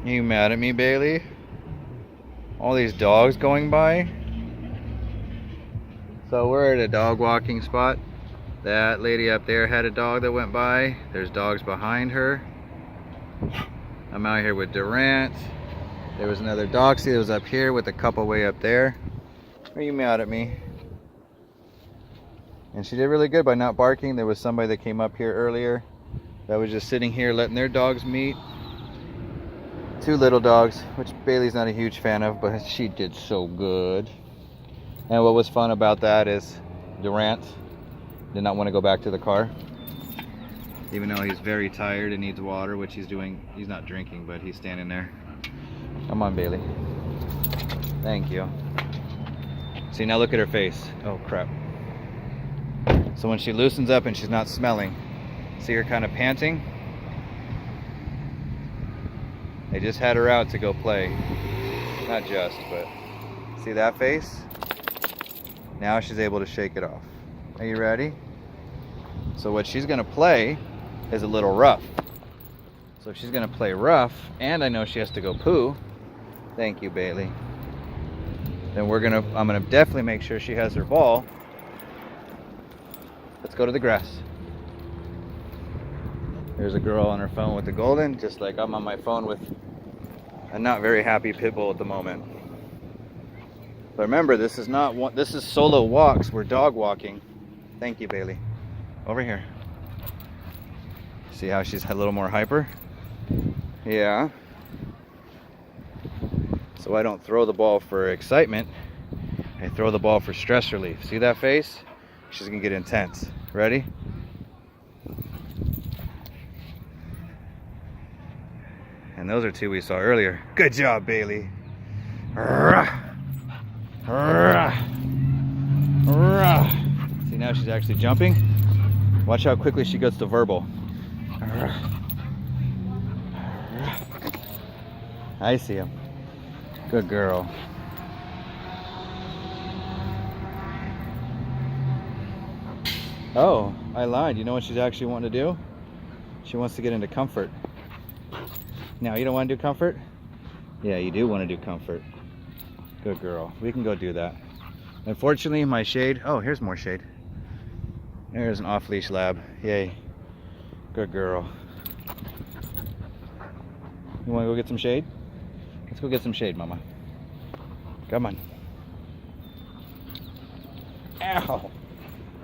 You mad at me, Bailey? All these dogs going by. So we're at a dog walking spot. That lady up there had a dog that went by. There's dogs behind her. I'm out here with Durant. There was another dog that was up here with a couple way up there. Are you mad at me? And she did really good by not barking. There was somebody that came up here earlier that was just sitting here letting their dogs meet. Two little dogs, which Bailey's not a huge fan of, but she did so good. And what was fun about that is Durant did not want to go back to the car, even though he's very tired and needs water, which he's doing. He's not drinking, but he's standing there. Come on, Bailey. Thank you. See, now look at her face. Oh crap. So when she loosens up and she's not smelling, see her kind of panting? They just had her out to go play. Not just, but see that face? Now she's able to shake it off. Are you ready? So what she's gonna play is a little rough. So if she's gonna play rough, and I know she has to go poo, thank you, Bailey, then I'm gonna definitely make sure she has her ball. Let's go to the grass. There's a girl on her phone with the golden, just like I'm on my phone with a not very happy pit bull at the moment. But remember, this is solo walks. We're dog walking. Thank you, Bailey. Over here. See how she's a little more hyper? Yeah. So I don't throw the ball for excitement. I throw the ball for stress relief. See that face? She's gonna get intense. Ready? And those are two we saw earlier. Good job, Bailey. See, now she's actually jumping. Watch how quickly she gets to verbal. I see him. Good girl. Oh, I lied. You know what she's actually wanting to do? She wants to get into comfort. Now, you don't want to do comfort? Yeah, you do want to do comfort. Good girl. We can go do that. Unfortunately, my shade... Oh, here's more shade. There's an off-leash lab. Yay. Good girl. You want to go get some shade? Let's go get some shade, Mama. Come on. Ow!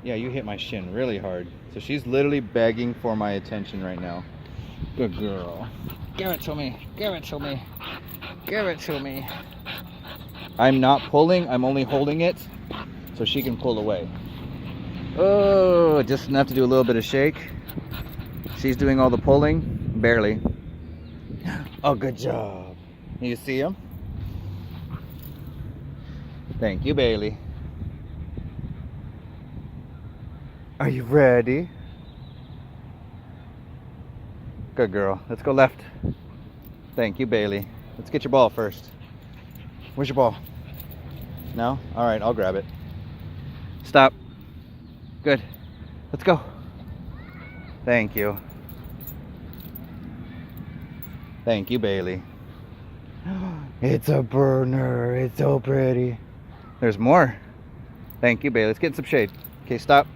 Yeah, you hit my shin really hard. So she's literally begging for my attention right now. Good girl. Give it to me. Give it to me. Give it to me. I'm not pulling. I'm only holding it so she can pull away. Oh, just enough to do a little bit of shake. She's doing all the pulling. Barely. Oh, good job. You see him? Thank you, Bailey. Are you ready? Good girl. Let's go left. Thank you, Bailey. Let's get your ball first. Where's your ball? No? All right, I'll grab it. Stop. Good. Let's go. Thank you. Thank you, Bailey. It's a burner. It's so pretty. There's more. Thank you, Bailey. Let's get some shade. Okay, stop.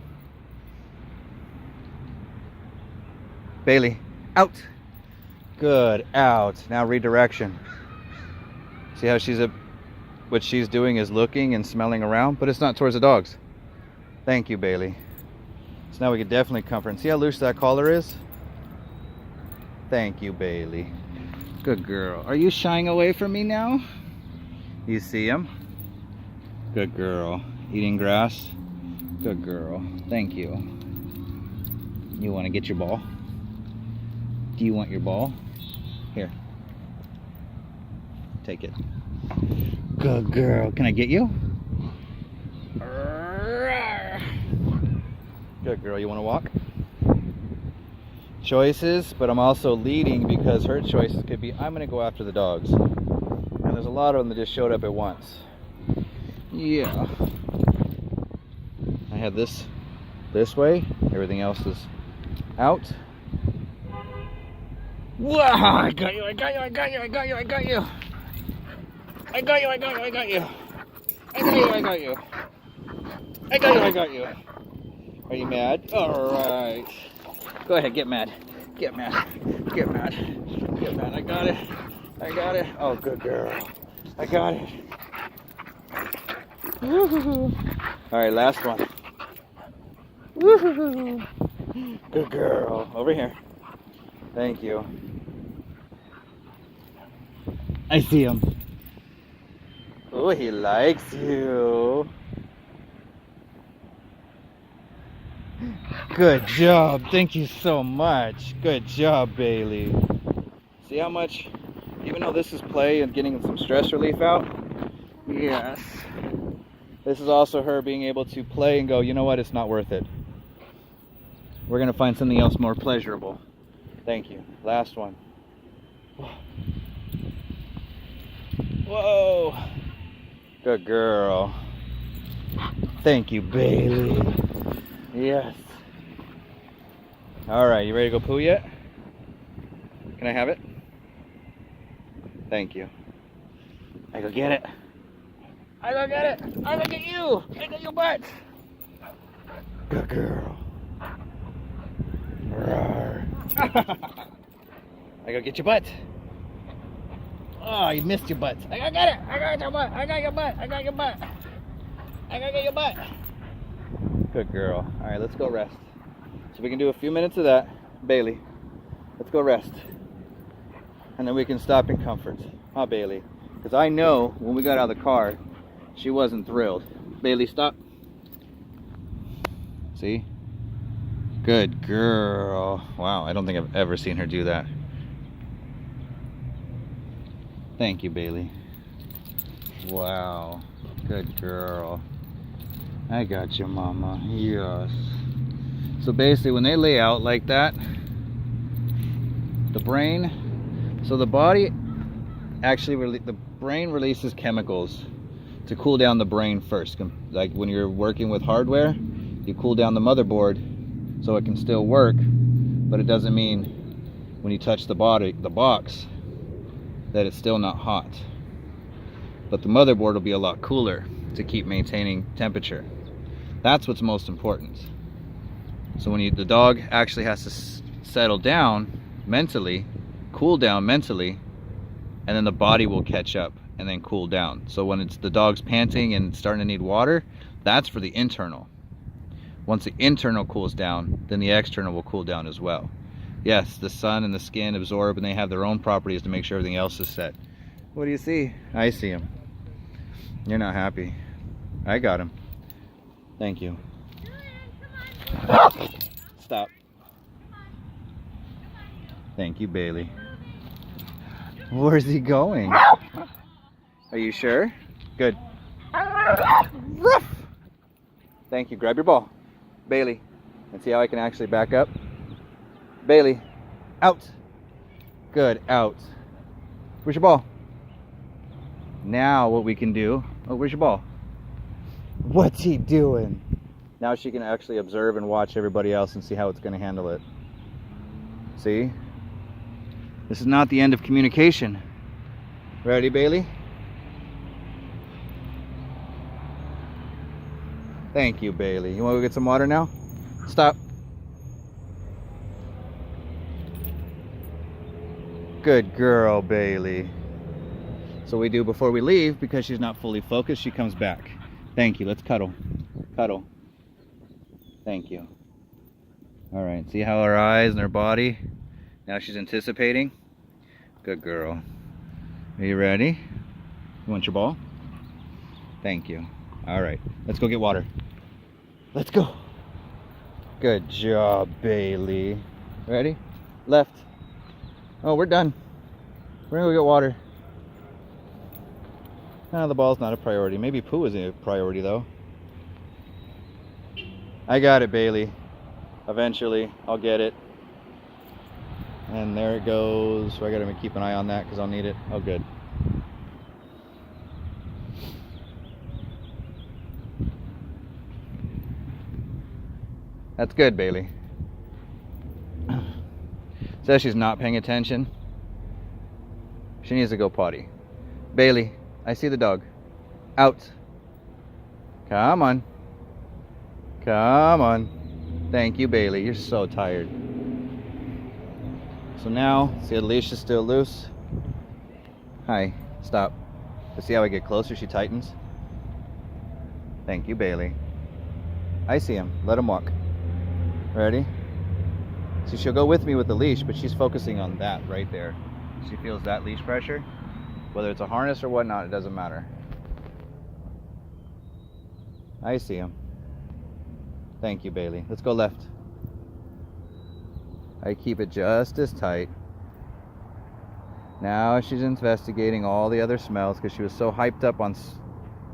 Bailey, out. Good, out. Now redirection. See how what she's doing is looking and smelling around, but it's not towards the dogs. Thank you, Bailey. So now we can definitely comfort. And see how loose that collar is? Thank you, Bailey. Good girl. Are you shying away from me now? You see him? Good girl. Eating grass? Good girl. Thank you. You want to get your ball? Do you want your ball? Here. Take it. Good girl. Can I get you? Good girl. You want to walk? Choices, but I'm also leading because her choices could be, I'm going to go after the dogs. And there's a lot of them that just showed up at once. Yeah. I had this way. Everything else is out. Whoa, I got you, I got you, I got you, I got you, I got you. I got you, I got you, I got you. I got you, I got you. I got you, I got you. Are you mad? Alright. Go ahead, get mad. Get mad. Get mad. Get mad. I got it. I got it. Oh, good girl. I got it. Woo-hoo-hoo. Alright, last one. Woo-hoo-hoo. Good girl. Over here. Thank you. I see him. Oh, he likes you. Good job. Thank you so much. Good job, Bailey. See how much, even though this is play and getting some stress relief out, yes, this is also her being able to play and go, you know what, it's not worth it. We're going to find something else more pleasurable. Thank you. Last one. Whoa. Good girl. Thank you, Bailey. Yes. All right, you ready to go poo yet? Can I have it? Thank you. I go get it. I go get it. I go get you. I got your butt. Good girl. I go get your butt. Oh, you missed your butt. I go get it. I got your butt. I got your butt. I got your butt. I gotta get your butt. Good girl. All right, let's go rest. So we can do a few minutes of that. Bailey, let's go rest. And then we can stop in comfort. Huh, Bailey? Because I know when we got out of the car, she wasn't thrilled. Bailey, stop. See? Good girl. Wow, I don't think I've ever seen her do that. Thank you, Bailey. Wow. Good girl. I got you, mama. Yes. So basically, when they lay out like that, the brain, so the body actually, the brain releases chemicals to cool down the brain first. Like when you're working with hardware, you cool down the motherboard so it can still work, but it doesn't mean when you touch the box, that it's still not hot. But the motherboard will be a lot cooler to keep maintaining temperature. That's what's most important. So when the dog actually has to settle down mentally, cool down mentally, and then the body will catch up and then cool down. So when it's the dog's panting and starting to need water, that's for the internal. Once the internal cools down, then the external will cool down as well. Yes, the sun and the skin absorb and they have their own properties to make sure everything else is set. What do you see? I see him. You're not happy. I got him. Thank you. Stop. Thank you, Bailey. Where's he going? Are you sure? Good. Thank you. Grab your ball. Bailey. And see how I can actually back up? Bailey. Out. Good. Out. Where's your ball? Now what we can do... Oh, where's your ball? What's he doing? Now she can actually observe and watch everybody else and see how it's going to handle it. See? This is not the end of communication. Ready, Bailey? Thank you, Bailey. You want to go get some water now? Stop. Good girl, Bailey. So we do before we leave, because she's not fully focused, she comes back. Thank you. Let's cuddle. Cuddle. Thank you. All right. See how her eyes and her body? Now she's anticipating. Good girl. Are you ready? You want your ball? Thank you. All right. Let's go get water. Let's go. Good job, Bailey. Ready? Left. Oh, we're done. We're gonna go get water. The ball's not a priority. Maybe poo is a priority though. I got it, Bailey. Eventually, I'll get it. And there it goes. So I gotta keep an eye on that because I'll need it. Oh, good. That's good, Bailey. Says she's not paying attention. She needs to go potty. Bailey, I see the dog. Out. Come on. Come on. Thank you, Bailey. You're so tired. So now, see how the leash is still loose? Hi. Stop. But see how I get closer, she tightens? Thank you, Bailey. I see him. Let him walk. Ready? See, she'll go with me with the leash, but she's focusing on that right there. She feels that leash pressure. Whether it's a harness or whatnot, it doesn't matter. I see him. Thank you, Bailey. Let's go left. I keep it just as tight. Now she's investigating all the other smells because she was so hyped up on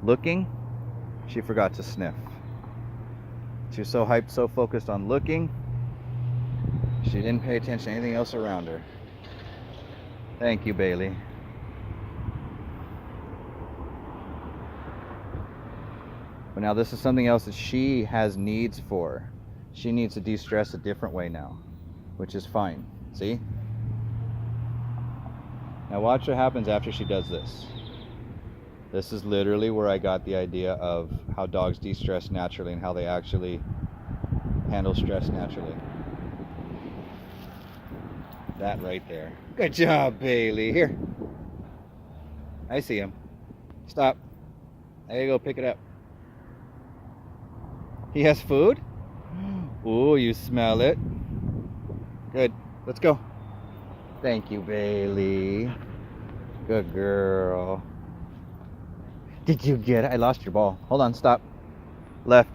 looking, she forgot to sniff. She was so hyped, so focused on looking, she didn't pay attention to anything else around her. Thank you, Bailey. But now this is something else that she has needs for. She needs to de-stress a different way now, which is fine. See? Now watch what happens after she does this. This is literally where I got the idea of how dogs de-stress naturally and how they actually handle stress naturally. That right there. Good job, Bailey. Here. I see him. Stop. There you go, pick it up. He has food? Ooh, you smell it. Good. Let's go. Thank you, Bailey. Good girl. Did you get it? I lost your ball. Hold on, stop. Left.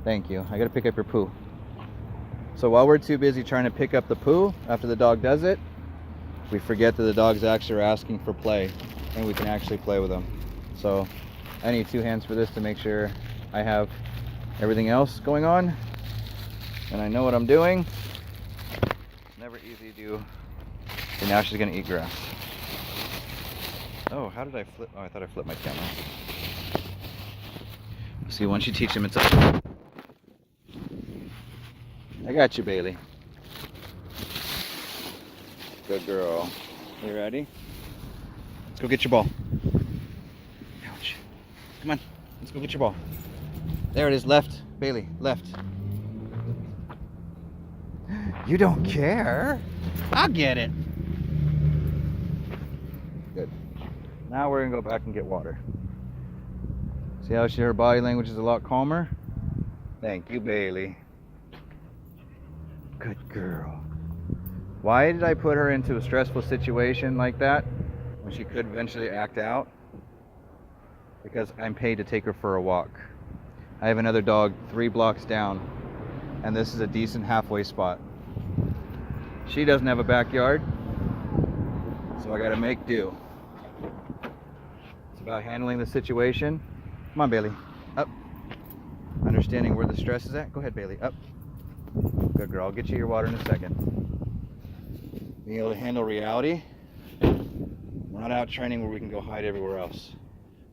Thank you. I gotta pick up your poo. So while we're too busy trying to pick up the poo after the dog does it, we forget that the dogs actually are asking for play and we can actually play with them. So I need 2 hands for this to make sure I have everything else going on and I know what I'm doing. It's never easy to do. And now she's gonna eat grass. Oh, how did I flip? Oh, I thought I flipped my camera. See, once you teach him, it's up. I got you, Bailey. Good girl. You ready? Let's go get your ball. Ouch. Come on. Let's go get your ball. There it is. Left. Bailey, left. You don't care? I'll get it. Good. Now we're going to go back and get water. See how her body language is a lot calmer? Thank you, Bailey. Good girl. Why did I put her into a stressful situation like that when she could eventually act out? Because I'm paid to take her for a walk. I have another dog 3 blocks down, and this is a decent halfway spot. She doesn't have a backyard, so I gotta make do. It's about handling the situation. Come on, Bailey, up. Understanding where the stress is at. Go ahead, Bailey, up. Good girl, I'll get you your water in a second. Being able to handle reality. We're not out training where we can go hide everywhere else.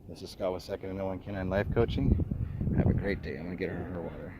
This is Scott with Second to No One Canine Life Coaching. Have a great day. I'm gonna get her water.